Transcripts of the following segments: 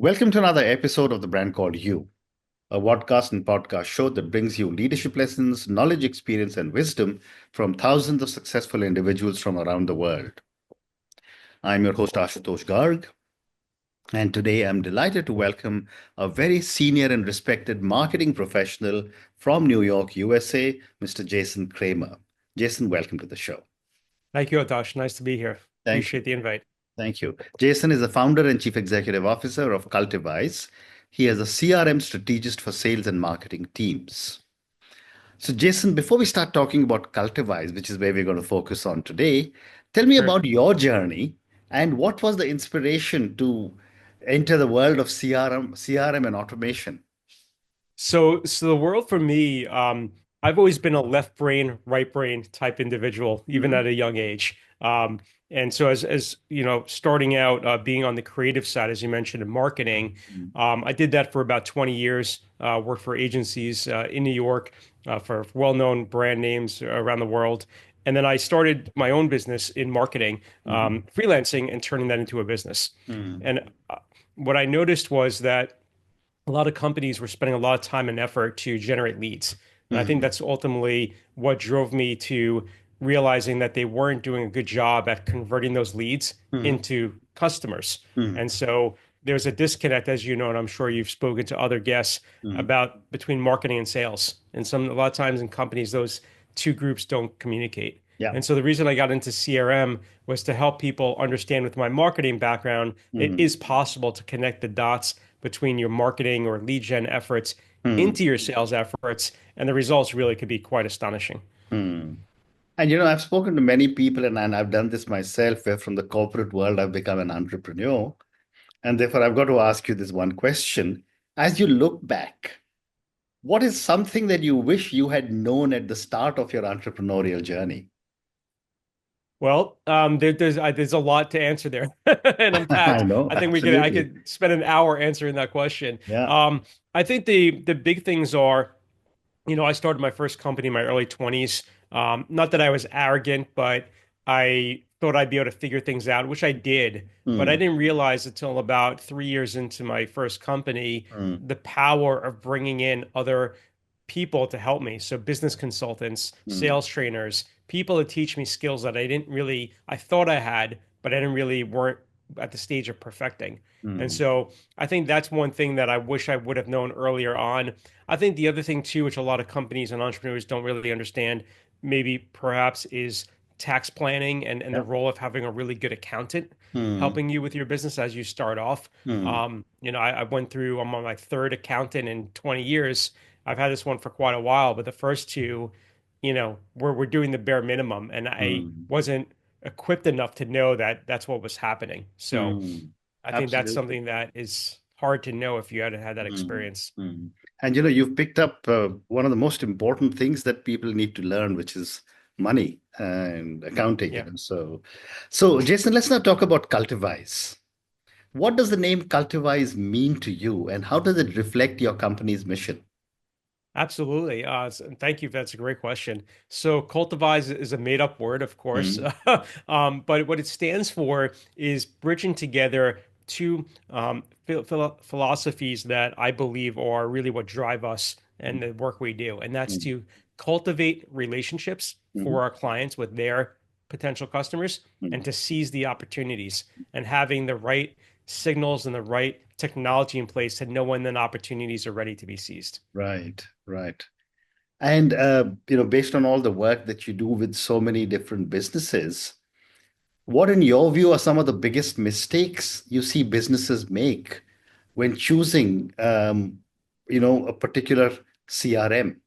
Welcome to another episode of The Brand Called You, a podcast and podcast show that brings you leadership lessons, knowledge, experience, and wisdom from thousands of successful individuals from around the world. I'm your host, Ashutosh Garg, and today I'm delighted to welcome a very senior and respected marketing professional from New York, USA, Mr. Jason Kramer. Jason, welcome to the show. Thank you, Atash. Nice to be here. Thank Appreciate you. the invite. Thank you. Jason is the founder and chief executive officer of Cultivize. He is a CRM strategist for sales and marketing teams. So, Jason, before we start talking about Cultivize, which is where we're going to focus on today, tell me Sure. about your journey and what was the inspiration to enter the world of CRM and automation? So the world for me, I've always been a left brain, right brain type individual, even Mhm. at a young age. And so as you know, starting out being on the creative side, as you mentioned, in marketing, I did that for about 20 years. Worked for agencies in New York for well-known brand names around the world. And then I started my own business in marketing, Mhm. freelancing and turning that into a business. Mhm. And what I noticed was that a lot of companies were spending a lot of time and effort to generate leads. And I think Mhm. that's ultimately what drove me to realizing that they weren't doing a good job at converting those leads Mhm. into customers. Mhm. And so there's a disconnect, as you know, and I'm sure you've spoken to other guests Mhm. about between marketing and sales. And a lot of times in companies, those two groups don't communicate. Yeah. And so the reason I got into CRM was to help people understand with my marketing background, it Mhm. is possible to connect the dots between your marketing or lead gen efforts Mhm. into your sales efforts, and the results really could be quite astonishing. Mhm. And I've spoken to many people, and I've done this myself, where from the corporate world I've become an entrepreneur. And therefore, I've got to ask you this one question. As you look back, what is something that you wish you had known at the start of your entrepreneurial journey? Well, there's a lot to answer there and I unpack. know, I think I absolutely. could spend an hour answering that question. Yeah. I think the big things are, I started my first company in my early 20s. Not that I was arrogant, but I thought I'd be able to figure things out, which I did. But I Mm, didn't realize until about 3 years into my first company mm, the power of bringing in other people to help me. So business consultants, mm, sales trainers, people to teach me skills that I thought I had, but I didn't really weren't at the stage of perfecting. And mm. so I think that's one thing that I wish I would have known earlier on. I think the other thing too, which a lot of companies and entrepreneurs don't really understand, maybe perhaps is tax planning and the Yeah. role of having a really good accountant Mm, helping you with your business as you start off. mm. I went through, I'm on my third accountant in 20 years. I've had this one for quite a while, but the first two, we're doing the bare minimum, and I Mm, wasn't equipped enough to know that that's what was happening. So mm. I think that's Absolutely. something that is hard to know if you hadn't had that Mm, experience. mm. And you've picked up one of the most important things that people need to learn, which is money and accounting. Yeah. So Jason, let's now talk about Cultivize. What does the name Cultivize mean to you, and how does it reflect your company's mission? Absolutely. Thank you. That's a great question. So, cultivize is a made-up word, of course, Mm, but what it stands for is bridging together two philosophies that I believe are really what drive us and the work we do, and that's mm, to cultivate relationships mm, for our clients with their potential customers, and mm. to seize the opportunities, and having the right signals and the right technology in place to know when the opportunities are ready to be seized. Right, right. And based on all the work that you do with so many different businesses, what in your view are some of the biggest mistakes you see businesses make when choosing a particular CRM?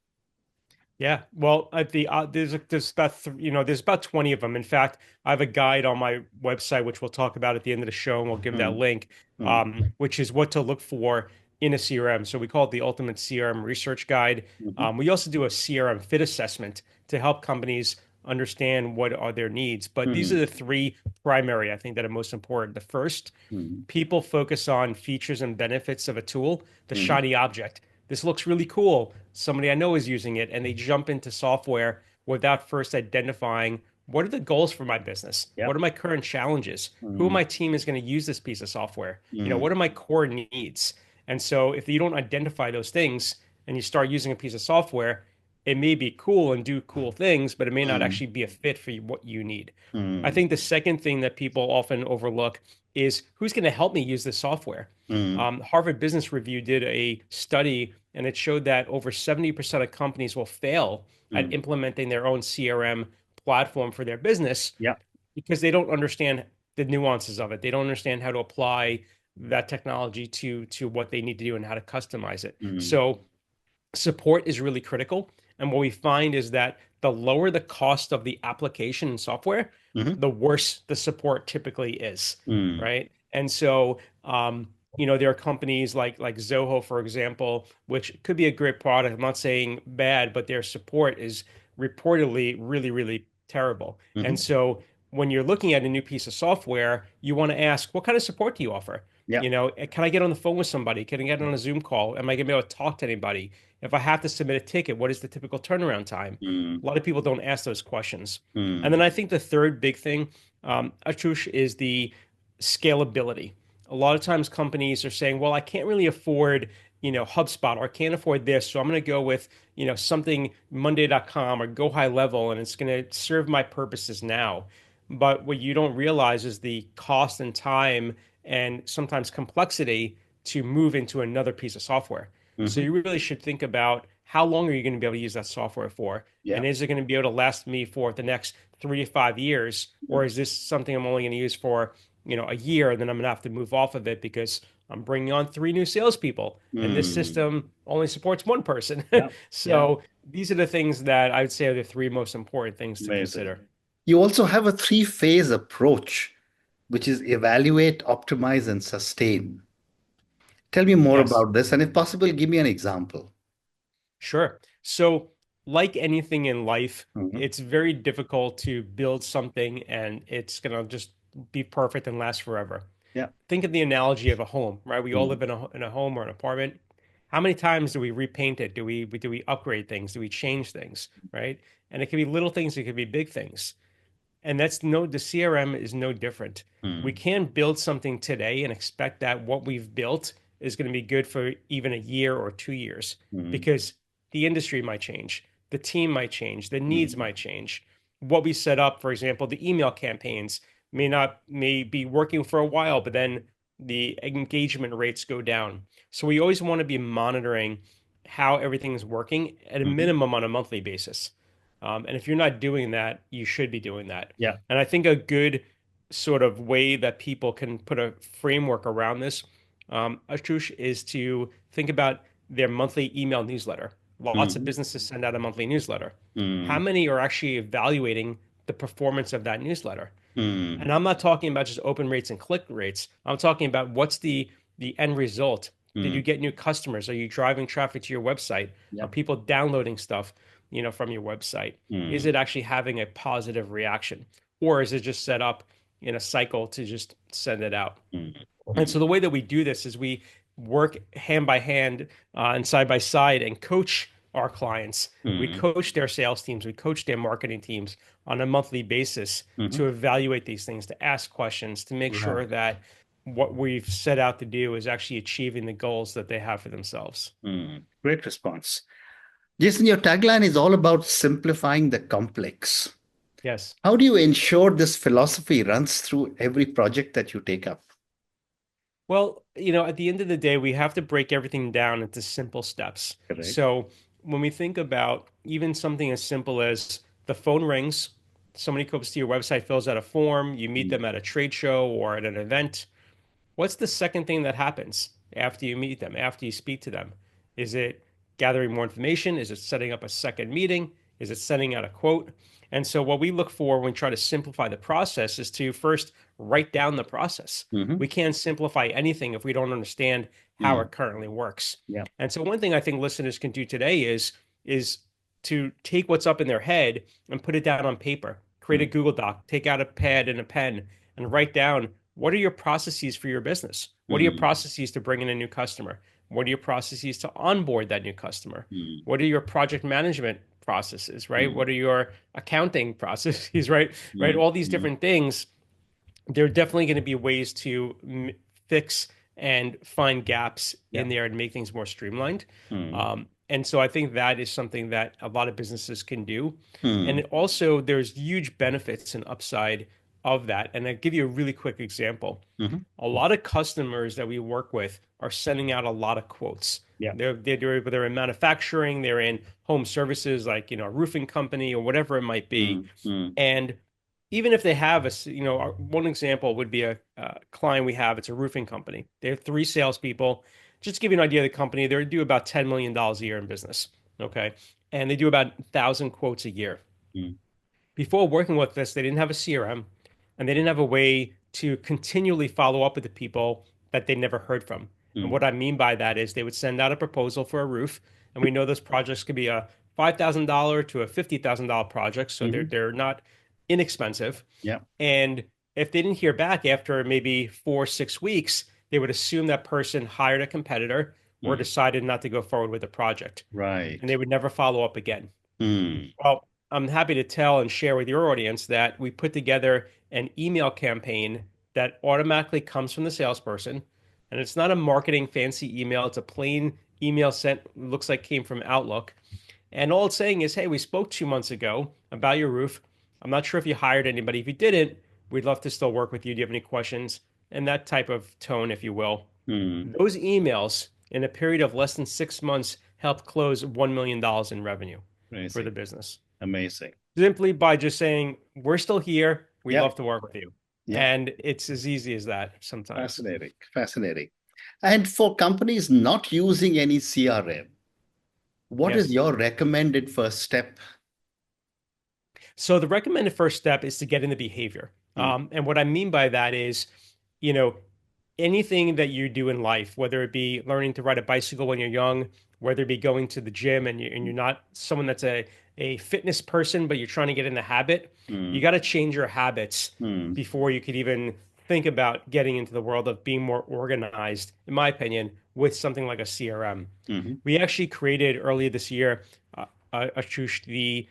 Yeah, well, there's about 20 of them. In fact, I have a guide on my website, which we'll talk about at the end of the show, and we'll give that Mm, link, mm, which is what to look for in a CRM. So we call it the Ultimate CRM Research Guide. mhm, We also do a CRM fit assessment to help companies understand what are their needs. But these are mm, the three primary, I think, that are most important. The first, mm, people focus on features and benefits of a tool, the mm, shiny object. This looks really cool. Somebody I know is using it, and they jump into software without first identifying what are the goals for my business? Yeah. What are my current challenges? Who in Mm, my team is going to use this piece of software? mm, What are my core needs? And so if you don't identify those things and you start using a piece of software, it may be cool and do cool things, but it may not mm, actually be a fit for what you need. I mm, think the second thing that people often overlook is who's going to help me use this software. mm, Harvard Business Review did a study, and it showed that over 70% of companies will fail at mm. implementing their own CRM platform for their business Yeah. because they don't understand the nuances of it. They don't understand how to apply that technology to what they need to do and how to customize it. Mm, So support is really critical. And what we find is that the lower the cost of the application and software, mhm, the worse the support typically is, mm, right? And so, there are companies like Zoho, for example, which could be a great product. I'm not saying bad, but their support is reportedly really, really terrible. And mhm. so, when you're looking at a new piece of software, you want to ask, what kind of support do you offer? Yeah. Can I get on the phone with somebody? Can I get on a Zoom call? Am I going to be able to talk to anybody? If I have to submit a ticket, what is the typical turnaround time? Mm, A lot of people don't ask those questions. And then mm, I think the third big thing, Achush, is the scalability. A lot of times companies are saying, well, I can't really afford, HubSpot, or I can't afford this. So I'm going to go with, something Monday.com or go high level, and it's going to serve my purposes now. But what you don't realize is the cost and time and sometimes complexity to move into another piece of software. So mhm. you really should think about how long are you going to be able to use that software for? Yeah. And is it going to be able to last me for the next 3 to 5 years? Or is this something I'm only going to use for, a year, and then I'm going to have to move off of it because I'm bringing on three new salespeople and this Mm, system only supports one person. yeah. Yeah. So these are the things that I would say are the three most important things to Amazing. consider. You also have a three-phase approach, which is evaluate, optimize, and sustain. Tell me more Yes. about this, and if possible, give me an example. Sure. So, like anything in life, Mhm. it's very difficult to build something and it's going to just be perfect and last forever. Yeah. Think of the analogy of a home, right? We all Mm, live in a home or an apartment. How many times do we repaint it? Do we upgrade things? Do we change things, right? And it can be little things, it could be big things. And the CRM is no different. We mm, can't build something today and expect that what we've built is going to be good for even a year or 2 years mm, because the industry might change, the team might change, the needs mm, might change. What we set up, for example, the email campaigns may be working for a while, but then the engagement rates go down. So we always want to be monitoring how everything is working at a mhm. minimum on a monthly basis. And if you're not doing that, you should be doing that. Yeah. And I think a good sort of way that people can put a framework around this, Ashush, is to think about their monthly email newsletter. Lots of Mm, businesses send out a monthly newsletter. How mm, many are actually evaluating the performance of that newsletter? mm, And I'm not talking about just open rates and click rates. I'm talking about what's the end result. Did you mm. get new customers? Are you driving traffic to your website? Are Yeah. people downloading stuff, from your website? Is Mm, it actually having a positive reaction? Or is it just set up in a cycle to just send it out? mm, And so mm, the way that we do this is we work hand by hand and side by side and coach our clients. We mm, coach their sales teams, we coach their marketing teams on a monthly basis mhm. to evaluate these things, to ask questions, to make Right. sure that what we've set out to do is actually achieving the goals that they have for themselves. Mm. Great response. Jason, your tagline is all about simplifying the complex. Yes. How do you ensure this philosophy runs through every project that you take up? Well, at the end of the day, we have to break everything down into simple steps. Correct. So when we think about even something as simple as the phone rings, somebody comes to your website, fills out a form, you meet Mm, them at a trade show or at an event. What's the second thing that happens after you meet them, after you speak to them? Is it gathering more information? Is it setting up a second meeting? Is it sending out a quote? And so, what we look for when we try to simplify the process is to first write down the process. mhm, We can't simplify anything if we don't understand how mm. it currently works. Yeah. And so, one thing I think listeners can do today is to take what's up in their head and put it down on paper. Create Mm, a Google Doc, take out a pad and a pen, and write down what are your processes for your business? What are your mm, processes to bring in a new customer? What are your processes to onboard that new customer? mm, What are your project management processes, right? mm, What are your accounting processes, right? Right? mm, All these mm. different things, there are definitely going to be ways to fix and find gaps Yeah. in there and make things more streamlined. Mm, And so I think that is something that a lot of businesses can do. And mm, also, there's huge benefits and upside of that. And I'll give you a really quick example. mhm. A lot of customers that we work with are sending out a lot of quotes. Yeah. They're in manufacturing, they're in home services like, a roofing company or whatever it might be. Mm, mm, And even if they have one example would be a client we have, it's a roofing company. They have three salespeople. Just to give you an idea of the company, they do about $10 million a year in business. Okay. And they do about 1,000 quotes a year. mm, Before working with this, they didn't have a CRM and they didn't have a way to continually follow up with the people that they never heard from. And mm, what I mean by that is they would send out a proposal for a roof, and we know those projects could be a $5,000 to a $50,000 project, so they're mhm. they're not inexpensive. Yeah. And if they didn't hear back after maybe 4 or 6 weeks, they would assume that person hired a competitor or Mm, decided not to go forward with the project, and right. they would never follow up again. Mm, Well, I'm happy to tell and share with your audience that we put together an email campaign that automatically comes from the salesperson. And it's not a marketing fancy email, it's a plain email sent, looks like came from Outlook. And all it's saying is, hey, we spoke 2 months ago about your roof. I'm not sure if you hired anybody. If you didn't, we'd love to still work with you. Do you have any questions? And that type of tone, if you will. mm. Those emails in a period of less than 6 months helped close $1 million in revenue for the Amazing. business Amazing. simply by just saying, we're still here. We'd Yeah. love to work with you. Yeah. And it's as easy as that sometimes. Fascinating. Fascinating. And for companies not using any CRM, what is Yes. your recommended first step? So the recommended first step is to get in the behavior. Mm, And what I mean by that is, you know, anything that you do in life, whether it be learning to ride a bicycle when you're young, whether it be going to the gym and you're not someone that's a fitness person, but you're trying to get in the habit, you mm, got to change your habits mm, before you could even think about getting into the world of being more organized, in my opinion, with something like a CRM. mhm, We actually created earlier this year the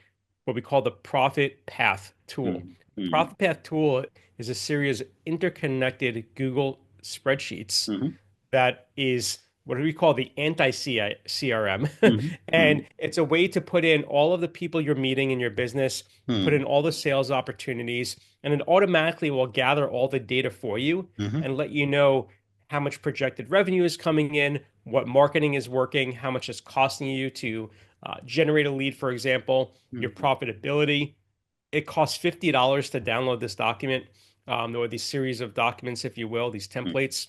what we call the Profit Path tool. mm, The mm, Profit Path tool is a series of interconnected Google spreadsheets mhm, that is what do we call the anti-CRM. mhm, And mhm, it's a way to put in all of the people you're meeting in your business, put mm, in all the sales opportunities, and it automatically will gather all the data for you mhm, and let you know how much projected revenue is coming in, what marketing is working, how much it's costing you to generate a lead, for example, your mhm, profitability. It costs $50 to download this document, or these series of documents, if you will, these mm. templates.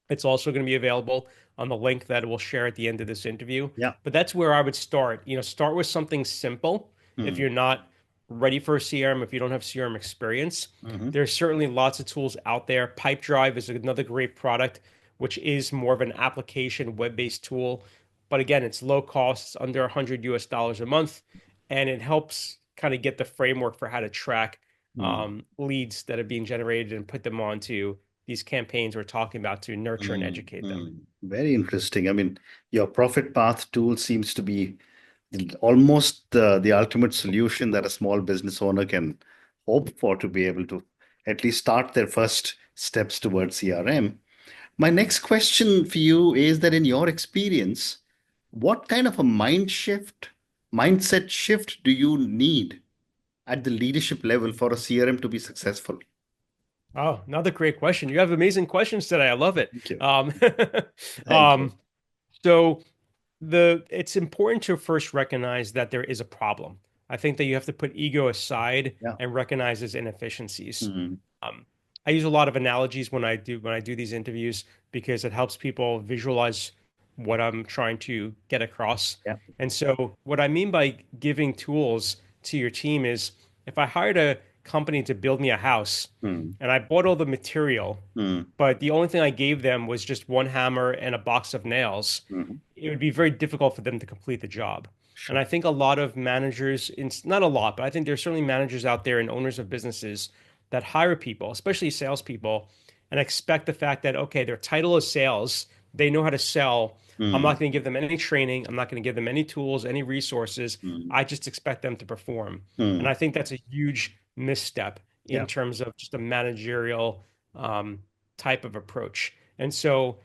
It's also going to be available on the link that we'll share at the end of this interview. Yeah. But that's where I would start. Start with something simple. If Mm, you're not ready for a CRM, if you don't have CRM experience, mhm, there's certainly lots of tools out there. Pipedrive is another great product, which is more of an application web-based tool. But again, it's low cost, it's under 100 US dollars a month, and it helps kind of get the framework for how to track mm, leads that are being generated and put them onto these campaigns we're talking about to nurture and mm, educate them. mm. Very interesting. I mean, your profit path tool seems to be almost the ultimate solution that a small business owner can hope for to be able to at least start their first steps towards CRM. My next question for you is that in your experience, what kind of a mindset shift do you need at the leadership level for a CRM to be successful? Oh, another great question. You have amazing questions today. I love it. Thank you. Um, Thank you. so it's important to first recognize that there is a problem. I think that you have to put ego aside Yeah. and recognize its inefficiencies. Mm, Um, I use a lot of analogies when I do these interviews because it helps people visualize what I'm trying to get across. yeah. And so what I mean by giving tools to your team is if I hired a company to build me a house Mm, and I bought all the material, mm, but the only thing I gave them was just one hammer and a box of nails, mhm. it would be very difficult for them to complete the job. And Sure. I think a lot of managers, not a lot, but I think there's certainly managers out there and owners of businesses that hire people, especially salespeople, and expect the fact that, okay, their title is sales, They know how to sell. I'm mm, not going to give them any training. I'm not going to give them any tools, any resources. mm, I just expect them to perform. And mm. I think that's a huge misstep in Yeah. terms of just a managerial um, type of approach. And so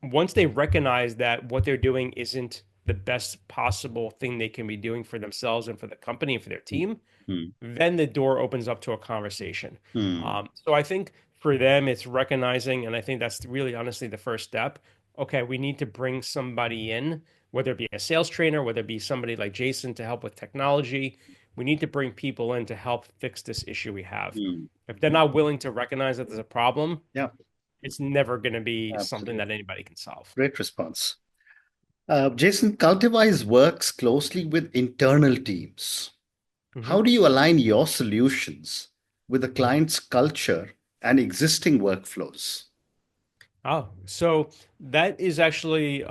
once they recognize that what they're doing isn't the best possible thing they can be doing for themselves and for the company and for their Mm, team, mm, then the door opens up to a conversation. mm, So I think for them, it's recognizing, and I think that's really honestly the first step. Okay, we need to bring somebody in, whether it be a sales trainer, whether it be somebody like Jason to help with technology. We need to bring people in to help fix this issue we have. mm. If they're not willing to recognize that there's a problem, Yeah, it's never going to be something absolutely. that anybody can solve. Great response. Jason, Cultivize works closely with internal teams. How Mhm. do you align your solutions with the client's culture and existing workflows? Oh, so that is actually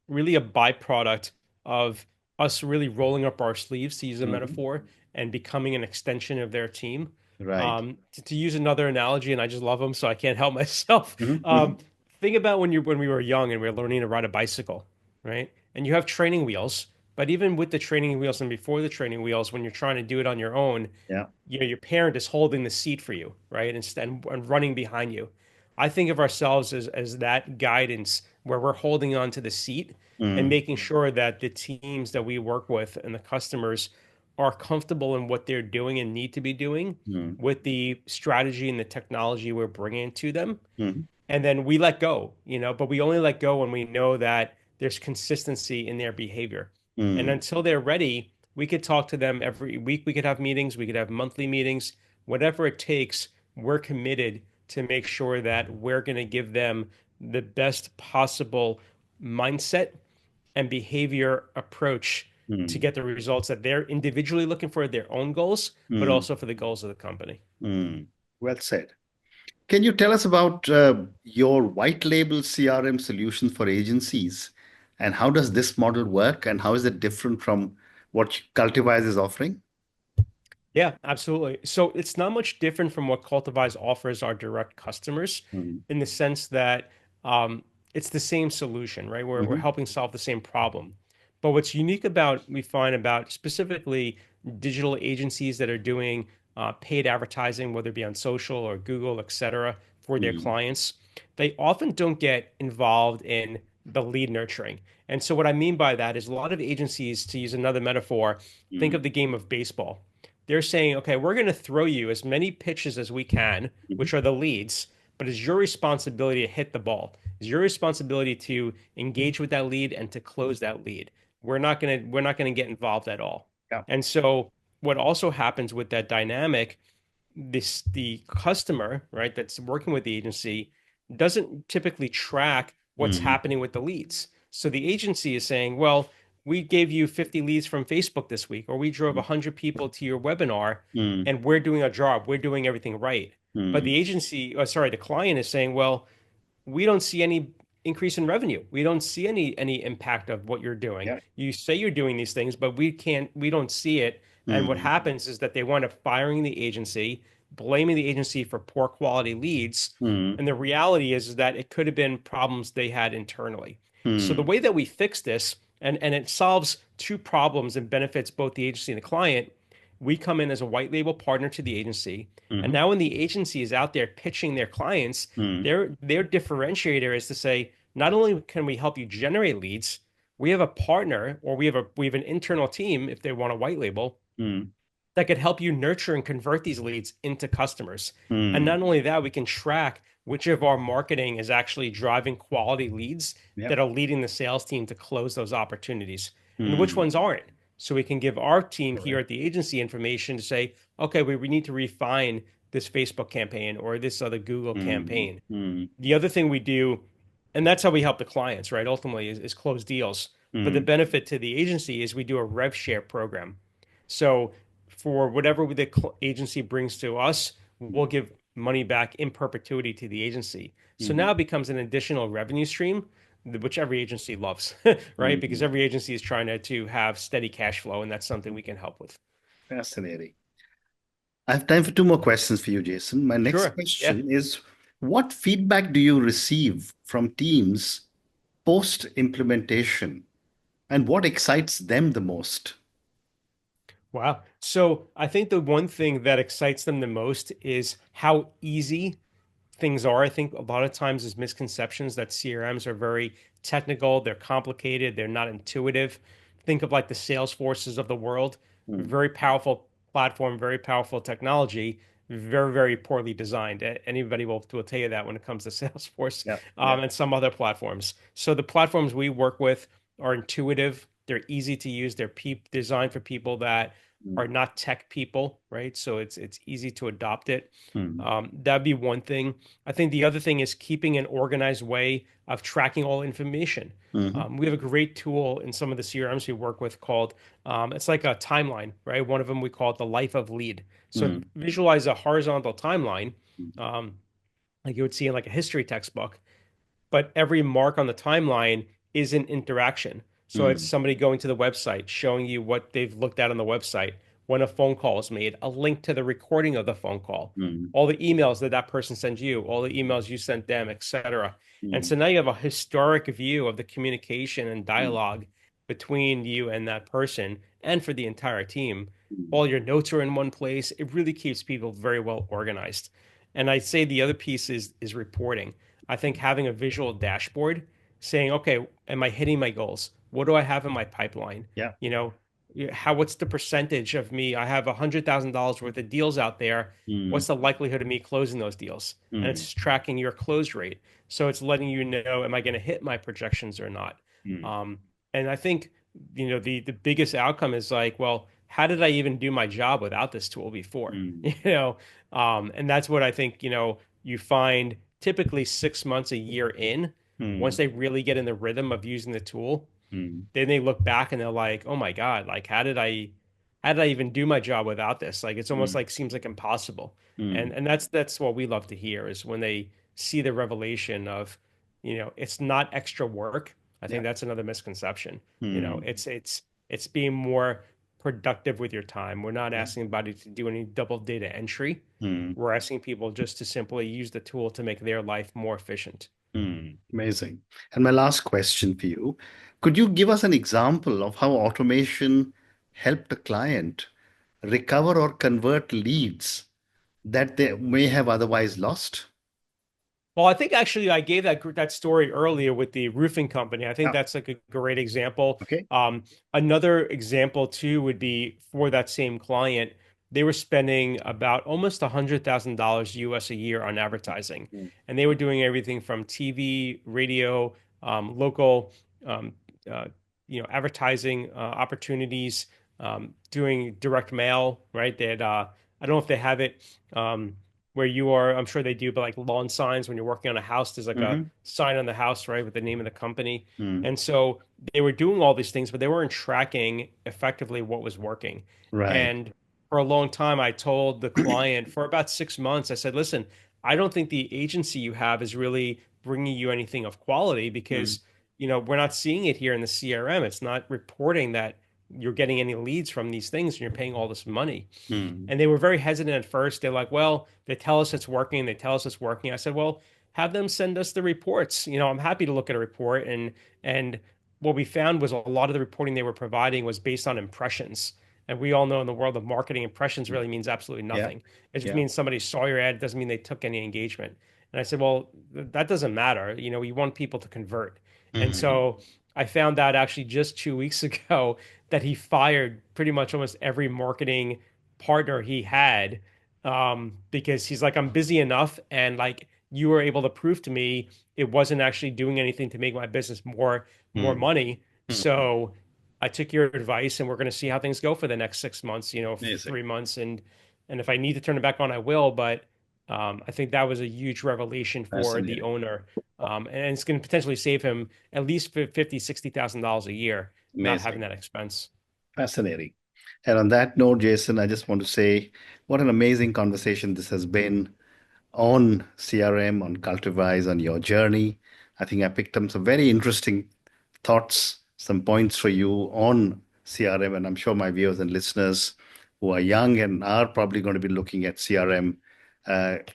really a byproduct of us really rolling up our sleeves, to use a Mhm. metaphor, and becoming an extension of their team. Right. To use another analogy, and I just love them, so I can't help myself. Mhm, Um, mhm. think about when we were young and we were learning to ride a bicycle, right? And you have training wheels, but even with the training wheels and before the training wheels, when you're trying to do it on your own, Yeah. your parent is holding the seat for you, right? And running behind you. I think of ourselves as that guidance where we're holding on to the seat and Mm, making sure that the teams that we work with and the customers are comfortable in what they're doing and need to be doing mm, with the strategy and the technology we're bringing to them. mm, And then we let go, but we only let go when we know that there's consistency in their behavior. And mm, until they're ready, we could talk to them every week. We could have meetings, we could have monthly meetings, whatever it takes. We're committed to make sure that we're going to give them the best possible mindset and behavior approach to mm, get the results that they're individually looking for, their own goals, but mm, also for the goals of the company. mm. Well said. Can you tell us about your white label CRM solution for agencies? And how does this model work? And how is it different from what Cultivize is offering? Yeah, absolutely. So it's not much different from what Cultivize offers our direct customers Mm, in the sense that um, it's the same solution, right? We're mhm, helping solve the same problem. But what's unique about, we find about specifically digital agencies that are doing paid advertising, whether it be on social or Google, et cetera, for their mm, clients, they often don't get involved in the lead nurturing. And so what I mean by that is a lot of agencies, to use another metaphor, think mm, of the game of baseball. They're saying, okay, we're going to throw you as many pitches as we can, mhm. which are the leads, but it's your responsibility to hit the ball. It's your responsibility to engage with that lead and to close that lead. We're not going to get involved at all. Yeah. And so what also happens with that dynamic, the customer, right, that's working with the agency doesn't typically track what's Mm, happening with the leads. So the agency is saying, well, we gave you 50 leads from Facebook this week, or we drove mm, 100 people to your webinar, mm, and we're doing our job. We're doing everything right. But mm. the agency, sorry, the client is saying, well, we don't see any increase in revenue. We don't see any impact of what you're doing. Yeah. You say you're doing these things, but we don't see it. And what Mm, happens is that they wind up firing the agency, blaming the agency for poor quality leads. mm, And the reality is that it could have been problems they had internally. So the mm, way that we fix this, and it solves two problems and benefits both the agency and the client, we come in as a white label partner to the agency. And mhm, now when the agency is out there pitching their clients, mm. their differentiator is to say, not only can we help you generate leads, we have a partner or we have an internal team if they want a white label Mm, that could help you nurture and convert these leads into customers. And mm. not only that, we can track which of our marketing is actually driving quality leads Yep. that are leading the sales team to close those opportunities and which Mm. ones aren't. So we can give our team here Correct. at the agency information to say, okay, we need to refine this Facebook campaign or this other Google Mm, campaign. mm, The other thing we do, and that's how we help the clients, right? Ultimately, is close deals. But the mm, benefit to the agency is we do a rev share program. So for whatever the agency brings to us, we'll give money back in perpetuity to the agency. So mhm, now it becomes an additional revenue stream, which every agency loves, right? Because mm. every agency is trying to have steady cash flow, and that's something we can help with. Fascinating. I have time for two more questions for you, Jason. My next Sure. Yeah. question is, what feedback do you receive from teams post implementation and what excites them the most? Wow. So I think the one thing that excites them the most is how easy things are. I think a lot of times there's misconceptions that CRMs are very technical, they're complicated, they're not intuitive. Think of like the Salesforces of the world, Mm. very powerful platform, very powerful technology, very, very poorly designed. Anybody will tell you that when it comes to Salesforce Yeah, yeah. and some other platforms. So the platforms we work with are intuitive, they're easy to use, they're designed for people that Mm. are not tech people, right? So it's easy to adopt it. Mm. That'd be one thing. I think the other thing is keeping an organized way of tracking all information. Mhm. We have a great tool in some of the CRMs we work with called, it's like a timeline, right? One of them we call it the life of lead. So Mm. visualize a horizontal timeline, Mm. um, like you would see in like a history textbook, but every mark on the timeline is an interaction. So it's Mm. somebody going to the website, showing you what they've looked at on the website, when a phone call is made, a link to the recording of the phone call, Mm. all the emails that that person sends you, all the emails you sent them, etc. And Mm. so now you have a historic view of the communication and Mm. dialogue between you and that person and for the entire team. Mm. All your notes are in one place. It really keeps people very well organized. And I'd say the other piece is reporting. I think having a visual dashboard saying, okay, am I hitting my goals? What do I have in my pipeline? Yeah. You know, what's the percentage of me? I have $100,000 worth of deals out there. Mm. What's the likelihood of me closing those deals? And Mm. it's tracking your close rate. So it's letting you know, am I going to hit my projections or not? Mm. Um, and I think, the biggest outcome is like, well, how did I even do my job without this tool before? Mm. And that's what I think, you find typically 6 months, a year in, once Mm. they really get in the rhythm of using the tool, Mm. then they look back and they're like, oh my God, like how did I even do my job without this? Like it's almost Mm. like seems like impossible. And Mm. and that's what we love to hear is when they see the revelation of, it's not extra work. I Yeah. think that's another misconception. Mm. It's being more productive with your time. We're not Yeah. asking anybody to do any double data entry. Mm. We're asking people just to simply use the tool to make their life more efficient. Mm. Amazing. And my last question for you, could you give us an example of how automation helped a client recover or convert leads that they may have otherwise lost? Well, I think actually I gave that story earlier with the roofing company. I think Yeah. that's like a great example. Okay. Another example too would be for that same client, they were spending about almost $100,000 US a year on advertising, Mm. and they were doing everything from TV, radio, local, um, uh, advertising opportunities, doing direct mail. Right? They had, I don't know if they have it. Where you are, I'm sure they do, but like lawn signs when you're working on a house, there's like a Mm-hmm. sign on the house, right, with the name of the company. Mm. And so they were doing all these things, but they weren't tracking effectively what was working. Right. And for a long time, I told the client for about 6 months, I said, listen, I don't think the agency you have is really bringing you anything of quality Mm. because, we're not seeing it here in the CRM. It's not reporting that you're getting any leads from these things and you're paying all this money. Mm. And they were very hesitant at first. They're like, well, they tell us it's working. They tell us it's working. I said, well, have them send us the reports. I'm happy to look at a report. And what we found was a lot of the reporting they were providing was based on impressions. And we all know in the world of marketing, impressions really means absolutely Yeah. nothing. It just Yeah. means somebody saw your ad. It doesn't mean they took any engagement. And I said, well, that doesn't matter. We want people to convert. And Mm. so I found out actually just 2 weeks ago that he fired pretty much almost every marketing partner he had because he's like, I'm busy enough, and like you were able to prove to me it wasn't actually doing anything to make my business more Mm. money. Mm. So I took your advice, and we're going to see how things go for the next 6 months, Amazing. 3 months, and if I need to turn it back on, I will. But I think that was a huge revelation for the Fascinating. owner, and it's going to potentially save him at least 50, $60,000 a year not having Amazing. that expense. Fascinating. And on that note, Jason, I just want to say what an amazing conversation this has been on CRM, on Cultivize, on your journey. I think I picked up some very interesting thoughts, some points for you on CRM, and I'm sure my viewers and listeners who are young and are probably going to be looking at CRM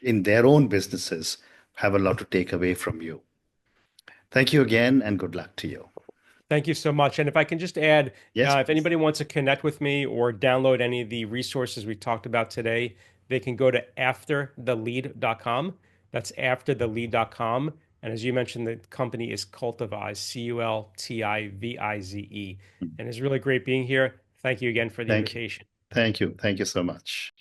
in their own businesses have a lot to take away from you. Thank you again, and good luck to you. Thank you so much. And if I can just add, Yes, if please. anybody wants to connect with me or download any of the resources we talked about today, they can go to afterthelead.com. That's afterthelead.com. And as you mentioned, the company is Cultivize, Cultivize. And it's really great being here. Thank you again for the Thank you. invitation. Thank you. Thank you so much.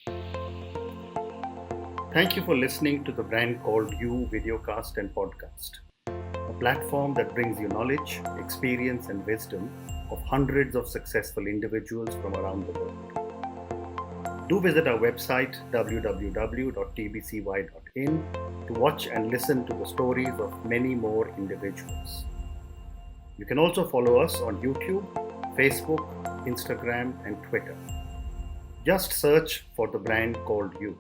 Thank you for listening to the Brand Called You videocast and podcast, a platform that brings you knowledge, experience, and wisdom of hundreds of successful individuals from around the world. Do visit our website www.tbcy.in to watch and listen to the stories of many more individuals. You can also follow us on YouTube, Facebook, Instagram, and Twitter. Just search for the Brand Called You.